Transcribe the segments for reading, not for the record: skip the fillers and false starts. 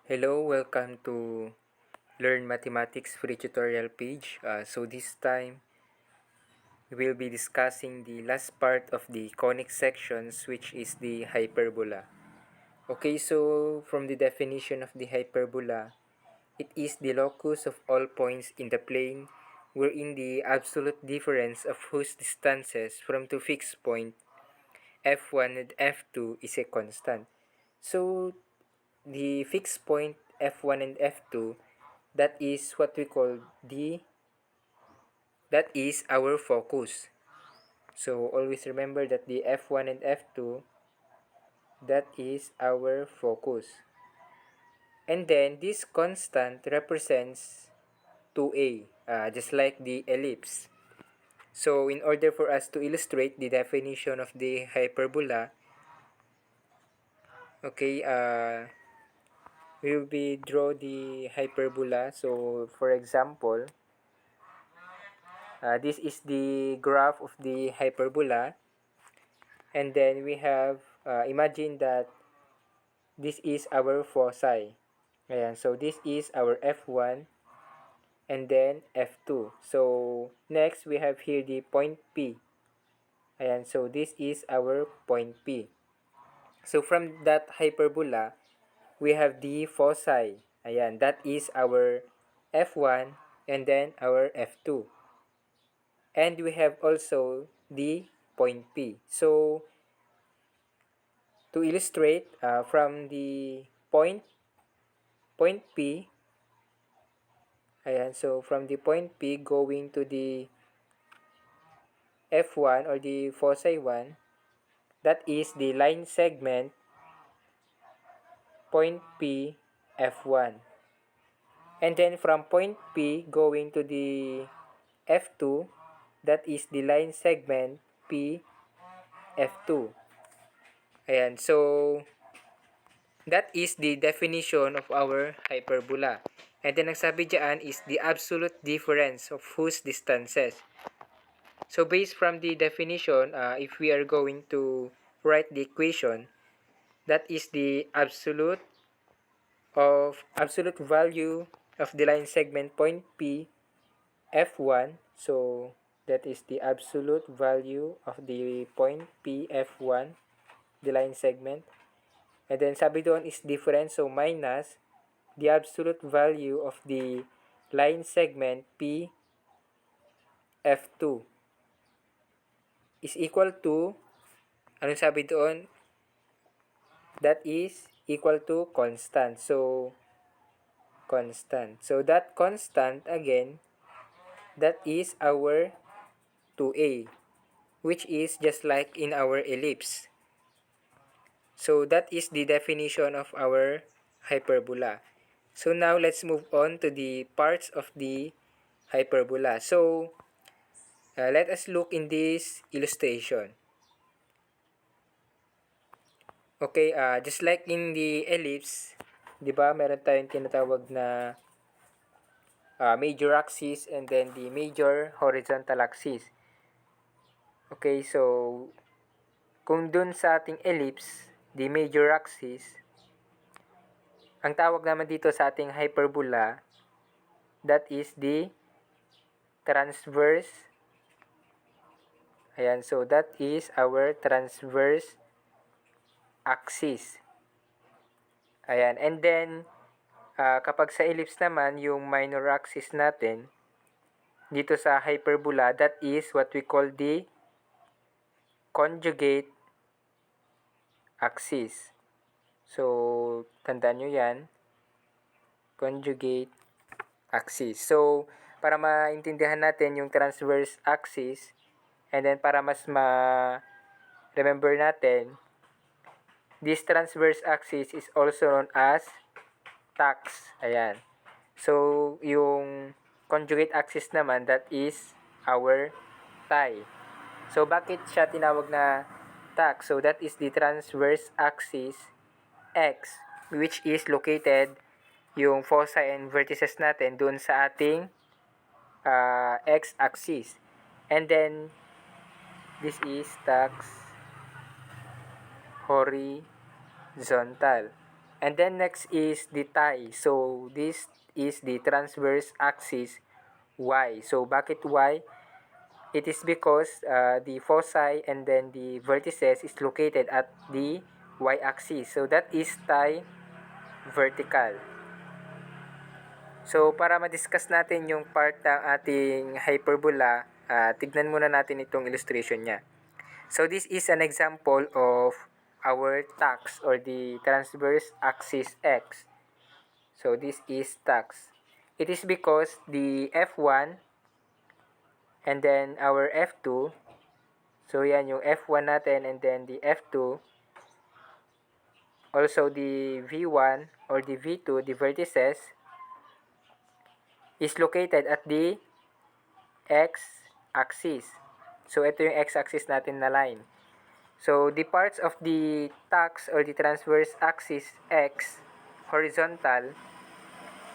Hello, welcome to Learn Mathematics free tutorial page. So this time, we will be discussing the last part of the conic sections, which is the hyperbola. Okay, so from the definition of the hyperbola, it is the locus of all points in the plane wherein the absolute difference of whose distances from two fixed points f1 and f2 is a constant. So the fixed point f1 and f2, that is what we call that is our focus. So always remember that the f1 and f2, that is our focus. And then this constant represents 2a, just like the ellipse. So in order for us to illustrate the definition of the hyperbola, okay, we will be draw the hyperbola. So for example, this is the graph of the hyperbola, and then we have, imagine that this is our foci. Ayan, so this is our F1 and then F2. So next we have here the point P. Ayan, so this is our point P. So from that hyperbola, we have the foci. Ayan, that is our F1 and then our F2. And we have also the point P. So to illustrate, from the point P, ayan, so from the point P going to the F1 or the foci 1, that is the line segment point P F1. And then from point P going to the F2, that is the line segment P F2. Ayan, so that is the definition of our hyperbola. And then ang sabi dyan is the absolute difference of whose distances. So based from the definition, if we are going to write the equation, that is the absolute value of the line segment point P F1. So that is the absolute value of the point P F1, the line segment. And then sabi doon is difference, so minus the absolute value of the line segment P F2 is equal to, anong sabi doon? That is equal to constant. So, constant. So, that constant, again, that is our 2a, which is just like in our ellipse. So, that is the definition of our hyperbola. So, now let's move on to the parts of the hyperbola. So, let us look in this illustration. Okay, just like in the ellipse, 'di ba, meron tayong tinatawag na major axis and then the major horizontal axis. Okay, so kung dun sa ating ellipse, the major axis, ang tawag naman dito sa ating hyperbola, that is the transverse. Ayan, so that is our transverse axis. Ayan, and then kapag sa ellipse naman, yung minor axis natin, dito sa hyperbola, that is what we call the conjugate axis. So, tandaan nyo yan. Conjugate axis. So, para maintindihan natin yung transverse axis, and then para mas ma-remember natin, this transverse axis is also known as tax. Ayan. So, yung conjugate axis naman, that is our tie. So, bakit siya tinawag na tax? So, that is the transverse axis X, which is located yung foci and vertices natin dun sa ating x-axis. And then, this is tax horizontal. And then next is the tie. So this is the transverse axis y. So bakit y? It is because the foci and then the vertices is located at the y-axis. So that is tie vertical. So para ma-discuss natin yung part ng ating hyperbola, tignan muna natin itong illustration niya. So this is an example of our tax or the transverse axis x. So this is tax. It is because the F1 and then our F2, so yan yung F1 natin and then the F2, also the V1 or the V2, the vertices, is located at the x-axis. So ito yung x-axis natin na line. So the parts of the tax or the transverse axis x horizontal,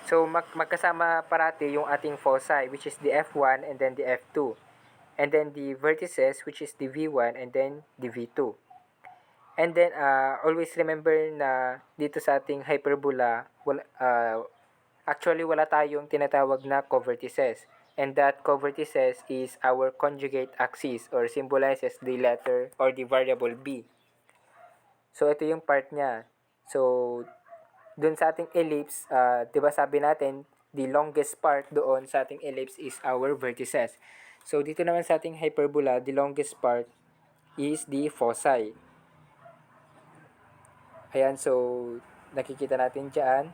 so magkasama parati yung ating foci, which is the F1 and then the F2. And then the vertices, which is the V1 and then the V2. And then always remember na dito sa ating hyperbola, actually wala tayong tinatawag na covertices. And that covertices is our conjugate axis or symbolizes the letter or the variable b. So ito yung part niya. So dun sa ating ellipse, 'di ba sabi natin, the longest part doon sa ating ellipse is our vertices. So dito naman sa ating hyperbola, the longest part is the foci. Ayan, so nakikita natin dyan.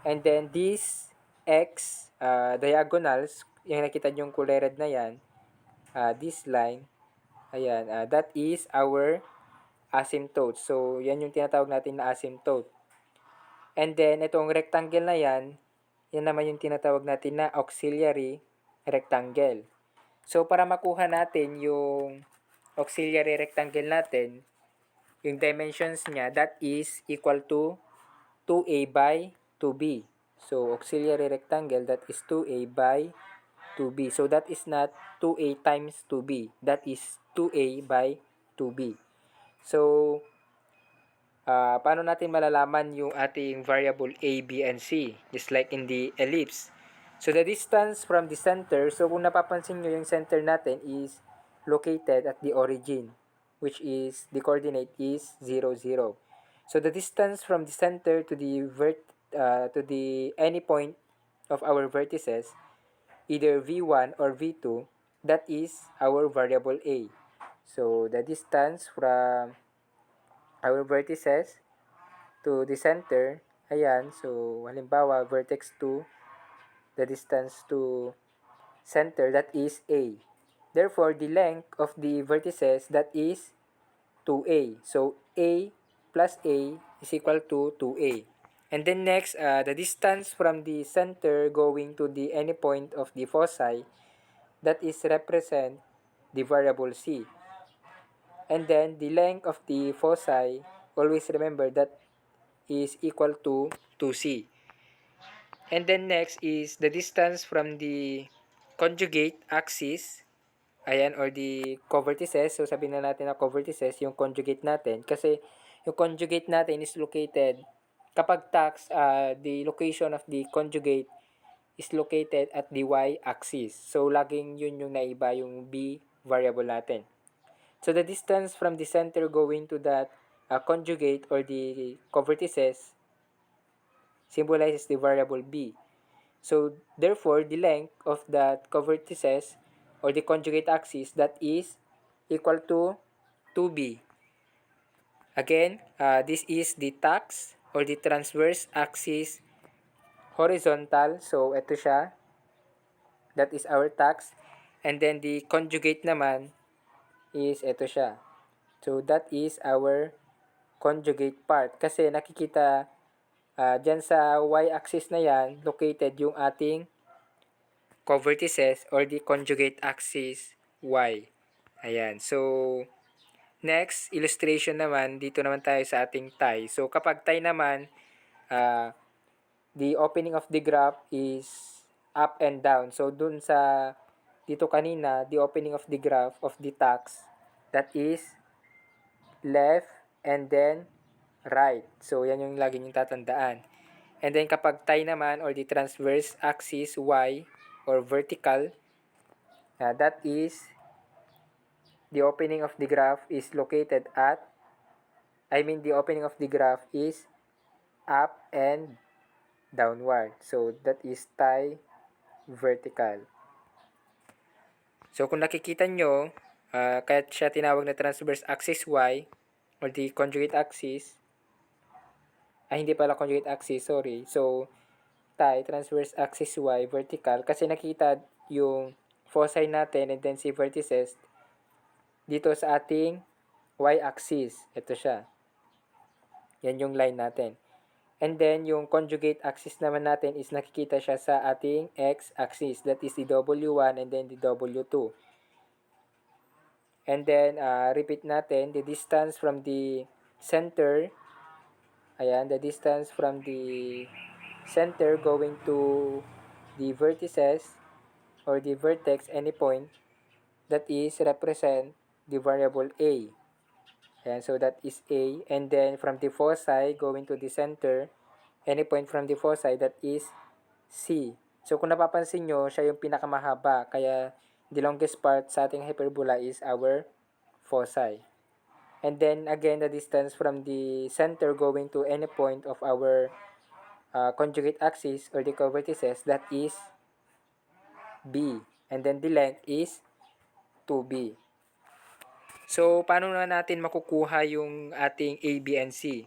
And then this x diagonals, yung nakita nyo yung kulay red na yan, this line, ayan, that is our asymptote. So yan yung tinatawag natin na asymptote. And then itong rectangle na yan naman yung tinatawag natin na auxiliary rectangle. So para makuha natin yung auxiliary rectangle natin, yung dimensions niya, that is equal to 2a by 2b. So auxiliary rectangle, that is 2a by 2b. So that is not 2a times 2b. That is 2a by 2b. So paano natin malalaman yung ating variable a, b, and c? Just like in the ellipse. So the distance from the center, so kung napapansin nyo yung center natin is located at the origin, which is, the coordinate is 0, 0. So the distance from the center to the any point of our vertices, either v1 or v2, that is our variable a. So the distance from our vertices to the center, ayan, so halimbawa vertex 2, the distance to center, that is a. Therefore, the length of the vertices, that is 2a. So a plus a is equal to 2a. And then next, the distance from the center going to the any point of the foci, that is represent the variable c. And then the length of the foci, always remember that is equal to 2c. And then next is the distance from the conjugate axis, ayan, or the covertices. So sabihin na natin na covertices yung conjugate natin, kasi yung conjugate natin is located, kapag tax, the location of the conjugate is located at the y-axis. So laging yun yung naiba, yung b variable natin. So the distance from the center going to that conjugate or the covertices symbolizes the variable b. So therefore, the length of that covertices or the conjugate axis, that is equal to 2b. Again, this is the tax or the transverse axis horizontal. So ito siya. That is our tax. And then the conjugate naman is ito siya. So that is our conjugate part. Kasi nakikita dyan sa y-axis na yan, located yung ating covertices or the conjugate axis y. Ayan. So, next, illustration naman, dito naman tayo sa ating tie. So, kapag tie naman, the opening of the graph is up and down. So, dun sa, dito kanina, the opening of the graph of the tax, that is left and then right. So, yan yung lagi niyong tatandaan. And then, kapag tie naman or the transverse axis y or vertical, that is the opening of the graph is located at, the opening of the graph is up and downward. So, that is tie vertical. So, kung nakikita nyo, kaya siya tinawag na transverse axis y or the conjugate axis, hindi pala conjugate axis, sorry. So, tie, transverse axis y, vertical, kasi nakita yung foci natin and then si vertices dito sa ating y-axis. Ito siya. Yan yung line natin. And then, yung conjugate axis naman natin is nakikita siya sa ating x-axis. That is the W1 and then the W2. And then, repeat natin, the distance from the center, the distance from the center going to the vertices or the vertex, any point, that is represent the variable a. Ayan, so that is a. And then, from the foci going to the center, any point from the foci, that is c. So, kung napapansin nyo, siya yung pinakamahaba. Kaya, the longest part sa ating hyperbola is our foci. And then, again, the distance from the center going to any point of our conjugate axis or the covertices, that is b. And then, the length is 2b. So, paano na natin makukuha yung ating A, B, and C?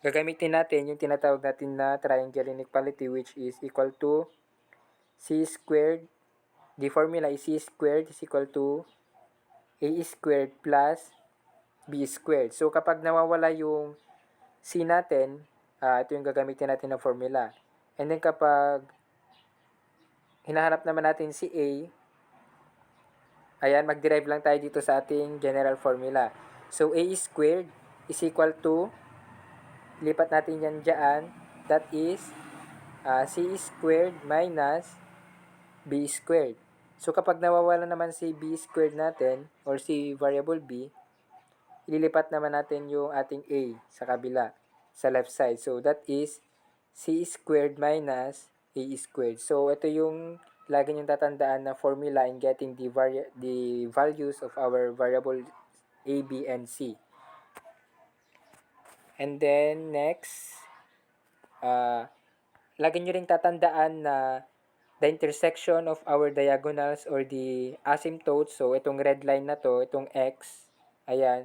Gagamitin natin yung tinatawag natin na triangle inequality, which is equal to C squared. The formula is C squared is equal to A squared plus B squared. So, kapag nawawala yung C natin, ito yung gagamitin natin na formula. And then, kapag hinahanap naman natin si A, mag-derive lang tayo dito sa ating general formula. So, A squared is equal to, lipat natin yan dyan, that is C squared minus B squared. So, kapag nawawala naman si B squared natin, or si variable B, ililipat naman natin yung ating A sa kabila, sa left side. So, that is C squared minus A squared. So, ito yung lagi niyong tatandaan na formula in getting the values of our variable A, B, and C. And then, next, lagi nyo rin tatandaan na the intersection of our diagonals or the asymptotes, so itong red line na to, itong x, ayan,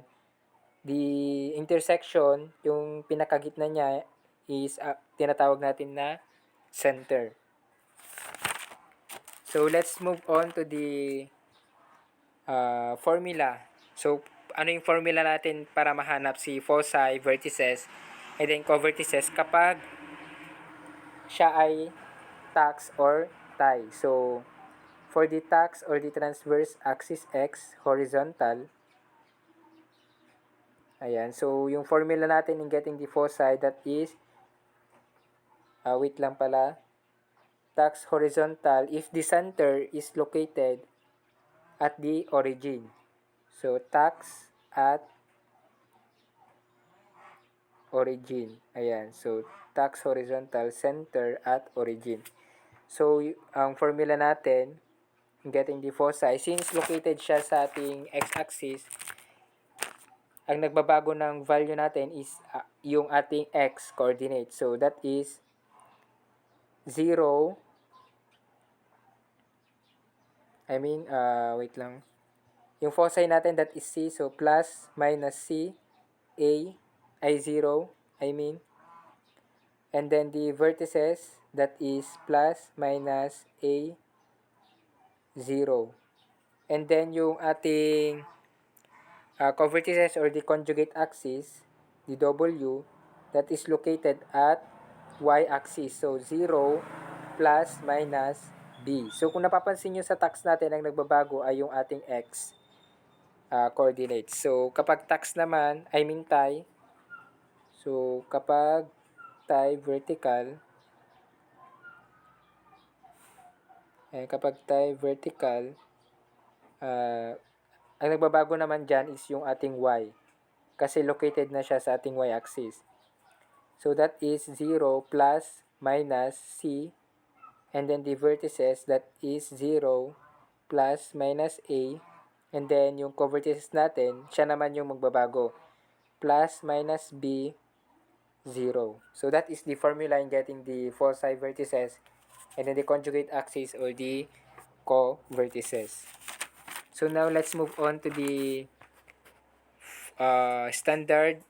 the intersection, yung pinakagitna niya is tinatawag natin na center. So, let's move on to the formula. So, ano yung formula natin para mahanap si foci, vertices, and then covertices kapag siya ay tax or tie. So, for the tax or the transverse axis x, horizontal, ayan. So, yung formula natin in getting the foci, that is, wait lang pala, tax horizontal if the center is located at the origin. So, tax at origin. Ayan. So, tax horizontal, center at origin. So, ang formula natin, getting the foci, since located siya sa ating x-axis, ang nagbabago ng value natin is yung ating x coordinate. So, that is 0, wait lang. Yung foci natin, that is C. So, plus, minus C, A, ay 0, And then, the vertices, that is plus, minus A, 0. And then, yung ating covertices or the conjugate axis, the W, that is located at y-axis. So, 0, plus, minus, B. So, kung napapansin nyo sa tax natin, ang nagbabago ay yung ating x coordinates. So, kapag tax naman, tie. So, kapag tie vertical, ang nagbabago naman dyan is yung ating y. Kasi located na siya sa ating y-axis. So that is 0 plus minus c, and then the vertices, that is 0 plus minus a, and then yung co-vertices natin, siya naman yung magbabago, plus minus b, 0. So that is the formula in getting the foci vertices and then the conjugate axis or the co-vertices. So now let's move on to the standard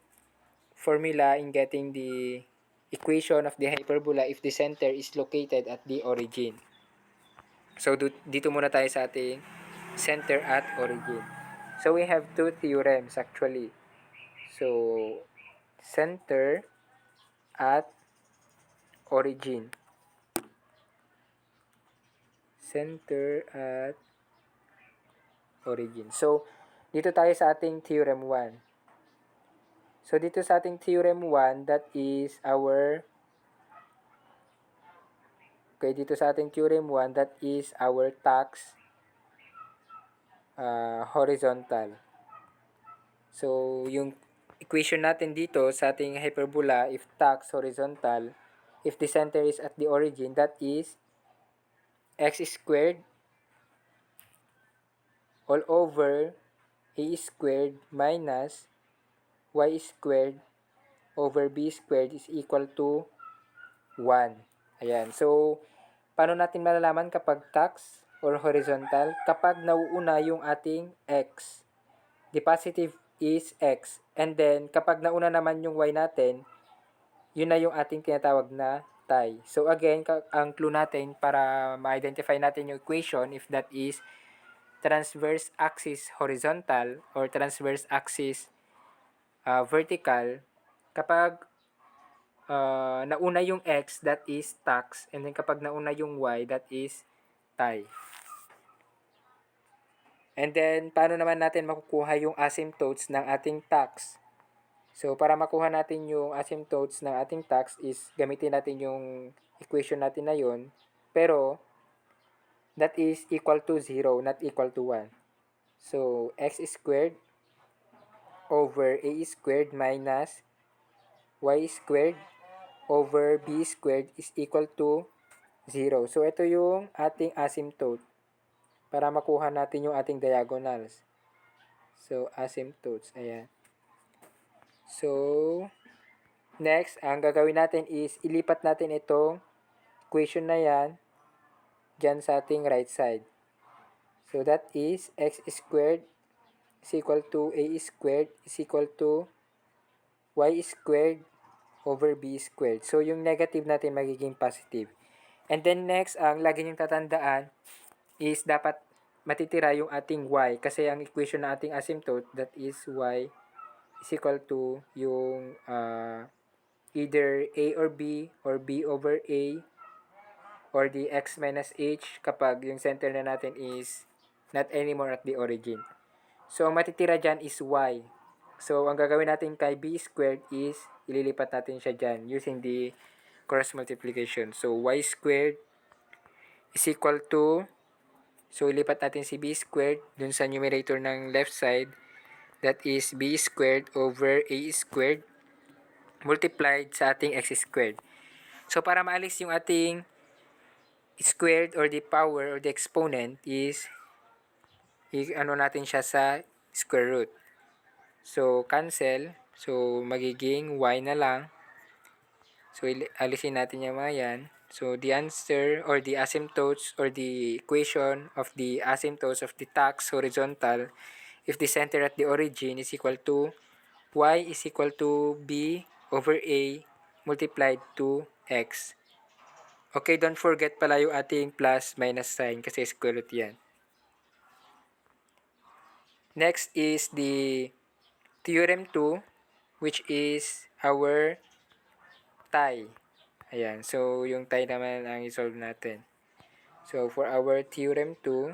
formula in getting the equation of the hyperbola if the center is located at the origin. So dito muna tayo sa ating center at origin. So we have two theorems actually. So center at origin. Center at origin. So dito tayo sa ating theorem 1. So dito sa ating theorem 1, that is our dito sa ating theorem 1, that is our tax horizontal. So yung equation natin dito sa ating hyperbola, if tax horizontal, if the center is at the origin, that is x squared all over a squared minus y squared over b squared is equal to 1. Ayan. So, paano natin malalaman kapag tax or horizontal? Kapag nauuna yung ating x. The positive is x. And then, kapag nauna naman yung y natin, yun na yung ating tinatawag na tie. So, again, ang clue natin para ma-identify natin yung equation, if that is transverse axis horizontal or transverse axis vertical, kapag nauna yung x, that is tax, and then kapag nauna yung y, that is tie. And then, paano naman natin makukuha yung asymptotes ng ating tax? So, para makuha natin yung asymptotes ng ating tax is gamitin natin yung equation natin na yun, pero that is equal to 0, not equal to 1. So, x squared over a squared minus y squared over b squared is equal to 0. So, ito yung ating asymptote para makuha natin yung ating diagonals. So, asymptotes. Ayan. So, next, ang gagawin natin is ilipat natin itong equation na yan dyan sa ating right side. So, that is x squared is equal to a squared is equal to y squared over b squared. So, yung negative natin magiging positive. And then next, ang lagi niyong tatandaan is dapat matitira yung ating y. Kasi ang equation ng ating asymptote, that is y is equal to yung either a or b over a, or the x minus h kapag yung center na natin is not anymore at the origin. So, ang matitira dyan is y. So, ang gagawin natin kay b squared is ililipat natin siya dyan using the cross multiplication. So, y squared is equal to, so ilipat natin si b squared dun sa numerator ng left side, that is b squared over a squared multiplied sa ating x squared. So, para maalis yung ating squared or the power or the exponent is ano natin siya sa square root. So, cancel. So, magiging y na lang. So, alisin natin yung mga yan. So, the answer or the asymptotes or the equation of the asymptotes of the tax horizontal if the center at the origin is equal to y is equal to b over a multiplied to x. Okay, don't forget pala yung ating plus minus sign kasi square root yan. Next is the theorem 2, which is our tie. Ayan, so yung tie naman ang isolve natin. So for our theorem 2,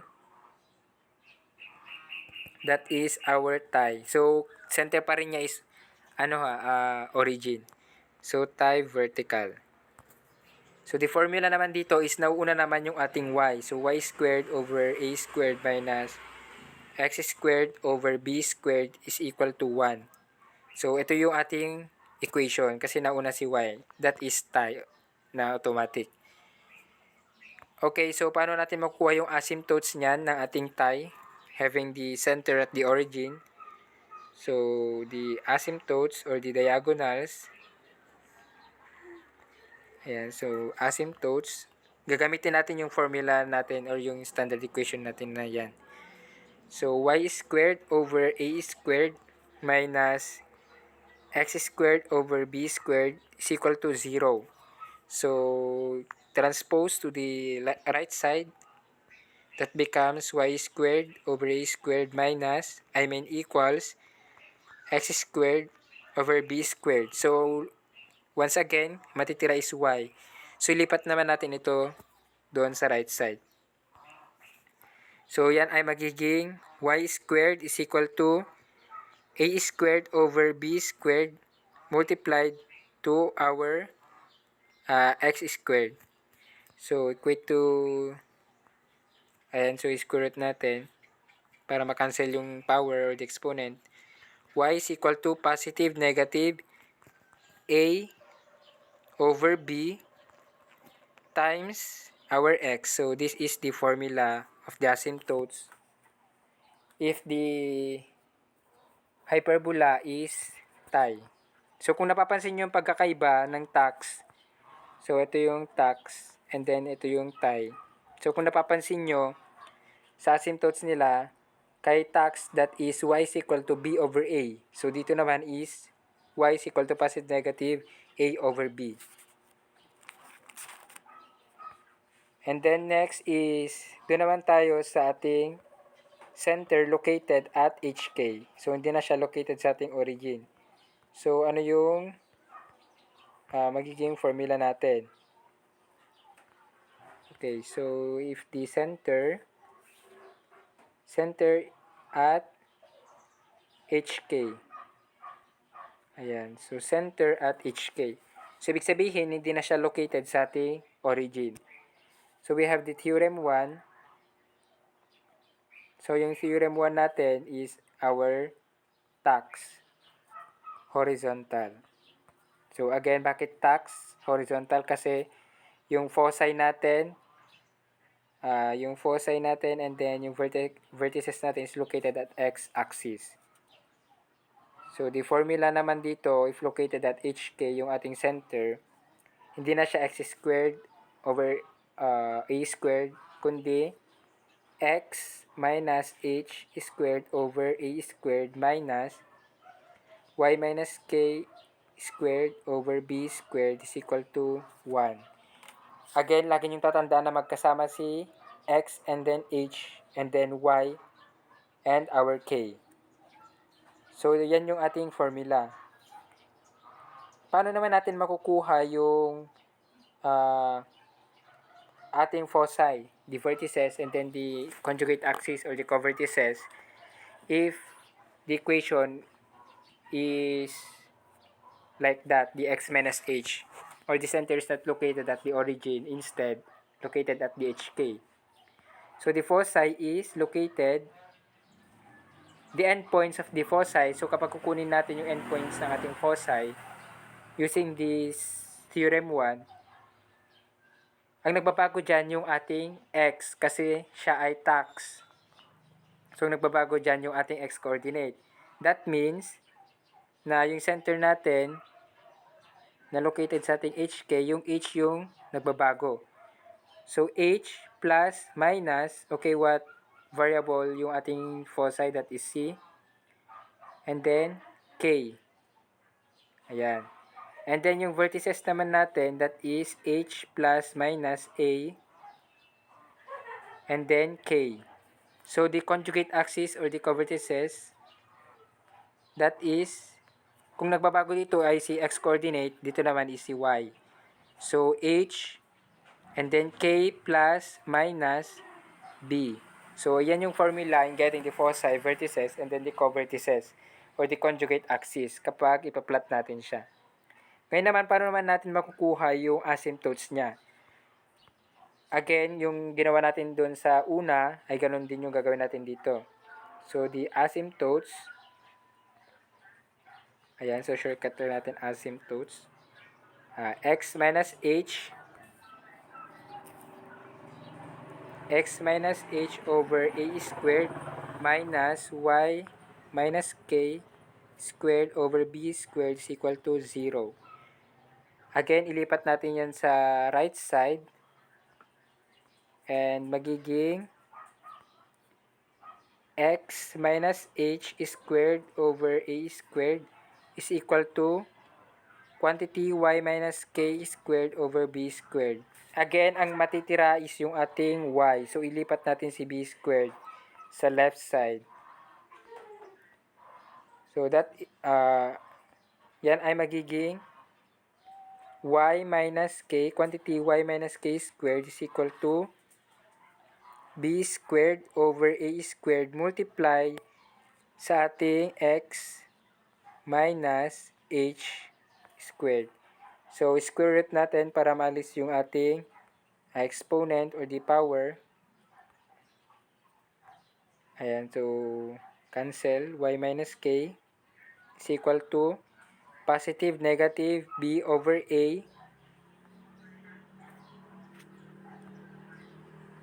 that is our tie. So center pa rin niya is origin. So tie vertical. So the formula naman dito is nauuna naman yung ating y. So y squared over a squared minus x squared over b squared is equal to 1. So ito yung ating equation kasi nauna si y. That is tayo na automatic. Okay, so paano natin makukuha yung asymptotes niyan ng ating tie having the center at the origin? So, the asymptotes or the diagonals, ayan, so asymptotes, gagamitin natin yung formula natin or yung standard equation natin na yan. So, y squared over a squared minus x squared over b squared is equal to 0. So, transpose to the right side, that becomes y squared over a squared minus, equals x squared over b squared. So, once again, matitira is y. So, ilipat naman natin ito doon sa right side. So, yan ay magiging y squared is equal to a squared over b squared multiplied to our x squared. So, equate to, ayan, so square root natin para makancel yung power or the exponent. Y is equal to positive negative a over b times our x. So, this is the formula of the asymptotes if the hyperbola is tie. So, kung napapansin nyo yung pagkakaiba ng tax, so, ito yung tax and then ito yung tie. So, kung napapansin nyo, sa asymptotes nila, kay tax that is y is equal to b over a. So, dito naman is y is equal to positive negative a over b. And then next is, doon naman tayo sa ating center located at HK. So, hindi na siya located sa ating origin. So, ano yung magiging formula natin? Okay, so if the center at HK. Ayan, so center at HK. So, ibig sabihin, hindi na siya located sa ating origin. So, we have the theorem 1. So, yung theorem 1 natin is our tax horizontal. So, again, bakit tax horizontal? Kasi yung foci natin, and then yung vertices natin is located at x-axis. So, the formula naman dito, if located at HK, yung ating center, hindi na siya x squared over a squared, kundi x minus h squared over a squared minus y minus k squared over b squared is equal to 1. Again, lagi niyong tatandaan na magkasama si x and then h and then y and our k. So, yan yung ating formula. Paano naman natin makukuha yung ating foci, the vertices, and then the conjugate axis or the covertices if the equation is like that, the x minus h, or the center is not located at the origin, instead located at the HK. So, the foci is located, the endpoints of the foci, so kapag kukunin natin yung endpoints ng ating foci, using this theorem 1, ang nagbabago dyan yung ating x kasi siya ay tax. So, nagbabago dyan yung ating x coordinate. That means na yung center natin na located sa ating HK, yung h yung nagbabago. So, h plus minus, okay, what variable yung ating foci, that is c. And then, k. Ayan. And then, yung vertices naman natin, that is h plus minus a. And then, k. So, the conjugate axis or the covertices, that is, kung nagbabago dito ay si x coordinate, dito naman is si y. So, h, and then k plus minus b. So, yan yung formula in getting the foci, vertices, and then the covertices or the conjugate axis kapag ipa-plot natin siya. Ngayon naman, paano naman natin makukuha yung asymptotes niya? Again, yung ginawa natin dun sa una ay ganun din yung gagawin natin dito. So, the asymptotes Ayan, so shortcut na natin asymptotes. X minus h over a squared minus y minus k squared over b squared is equal to 0. Again, ilipat natin yan sa right side. And magiging x minus h squared over a squared is equal to quantity y minus k squared over b squared. Again, ang matitira is yung ating y. So, ilipat natin si b squared sa left side. So, yan ay magiging y minus k, quantity y minus k squared is equal to b squared over a squared multiply sa ating x minus h squared. So, square root natin para maalis yung ating exponent or the power. Ayan, so cancel. Y minus k is equal to positive negative b over a.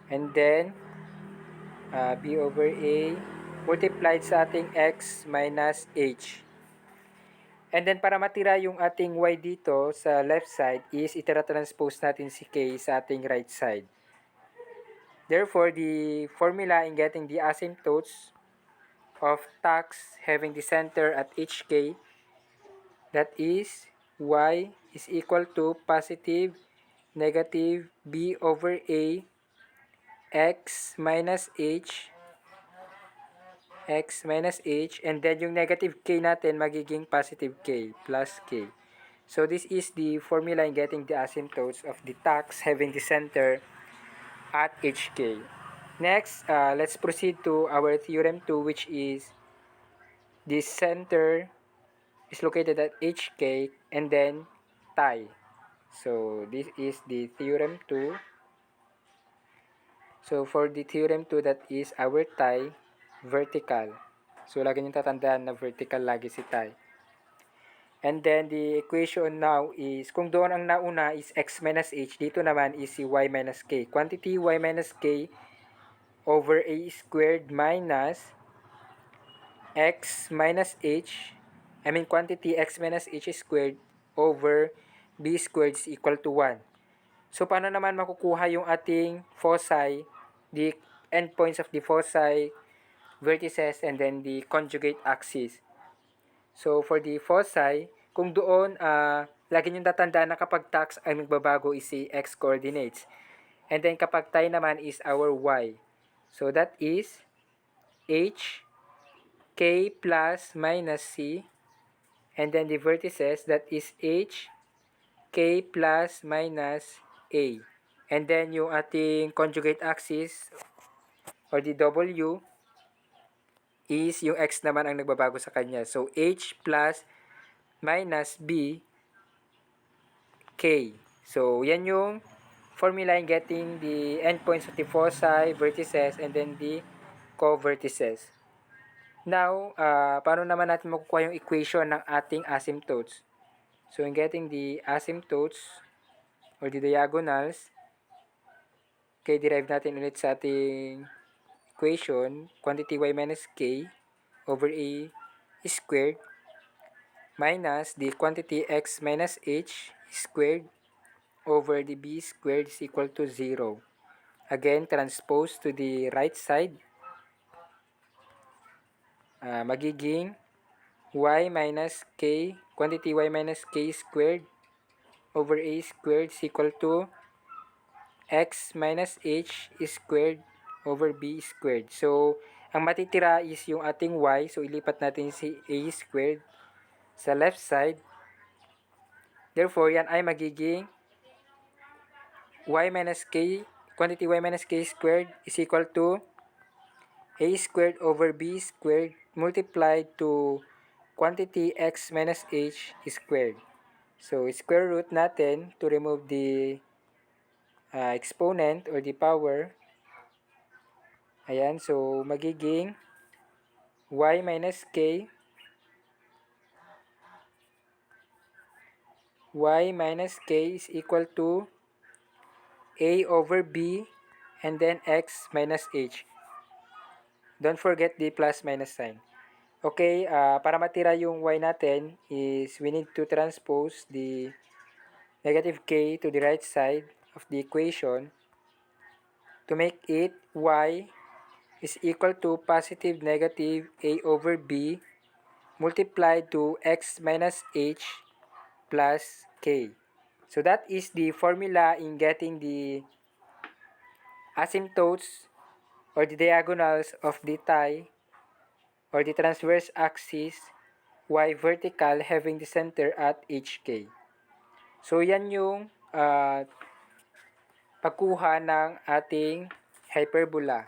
And then, b over a multiplied sa ating x minus h. And then, para matira yung ating y dito sa left side is itratranspose natin si k sa ating right side. Therefore, the formula in getting the asymptotes of tax having the center at hk, that is y is equal to positive negative b over a x minus h and then yung negative k natin magiging positive k plus k. So this is the formula in getting the asymptotes of the tax having the center at hk. Next, let's proceed to our theorem 2, which is the center is located at hk and then tie. So this is the theorem 2. So for the theorem 2, that is our tie vertical. So lagi nyo tatandaan na vertical lagi si tie. And then the equation now is, kung doon ang nauna is x minus h, dito naman is si y minus k. Quantity y minus k over a squared minus x minus h, quantity x minus h squared over b squared is equal to 1. So, paano naman makukuha yung ating foci, the endpoints of the foci, vertices, and then the conjugate axis? So, for the foci, kung doon, lagi nyo tatandaan na kapag tax ang nagbabago is si x coordinates. And then, kapag tie naman is our y. So, that is h, k plus minus c. And then, the vertices, that is h, k plus minus a. And then, yung ating conjugate axis, or the w, is yung x naman ang nagbabago sa kanya. So, h plus minus b k. So, yan yung formula in getting the endpoints of the foci, vertices, and then the co-vertices. Now, paano naman natin makukuha yung equation ng ating asymptotes? So, in getting the asymptotes or the diagonals, derive natin ulit sa ating equation, quantity y minus k over a squared minus the quantity x minus h squared over the b squared is equal to 0. Again, transpose to the right side. Magiging y minus k, quantity y minus k squared over a squared is equal to x minus h squared over b squared. So, ang matitira is yung ating y. So, ilipat natin si a squared sa left side. Therefore, yan ay magiging y minus k, quantity y minus k squared is equal to a squared over b squared multiplied to quantity x minus h squared. So, square root natin to remove the exponent or the power. Ayan, so, magiging y minus k y minus k is equal to a over b and then x minus h. Don't forget the plus minus sign. Okay, para matira yung y natin is we need to transpose the negative k to the right side of the equation to make it y is equal to positive negative a over b multiplied to x minus h plus k. So that is the formula in getting the asymptotes or the diagonals of the tie or the transverse axis y vertical having the center at hk. So yan yung pagkuha ng ating hyperbola.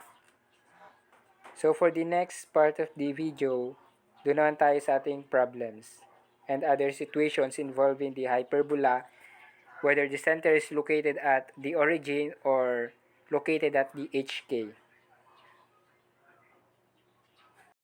So for the next part of the video, doon naman tayo sa ating problems and other situations involving the hyperbola, whether the center is located at the origin or located at the HK.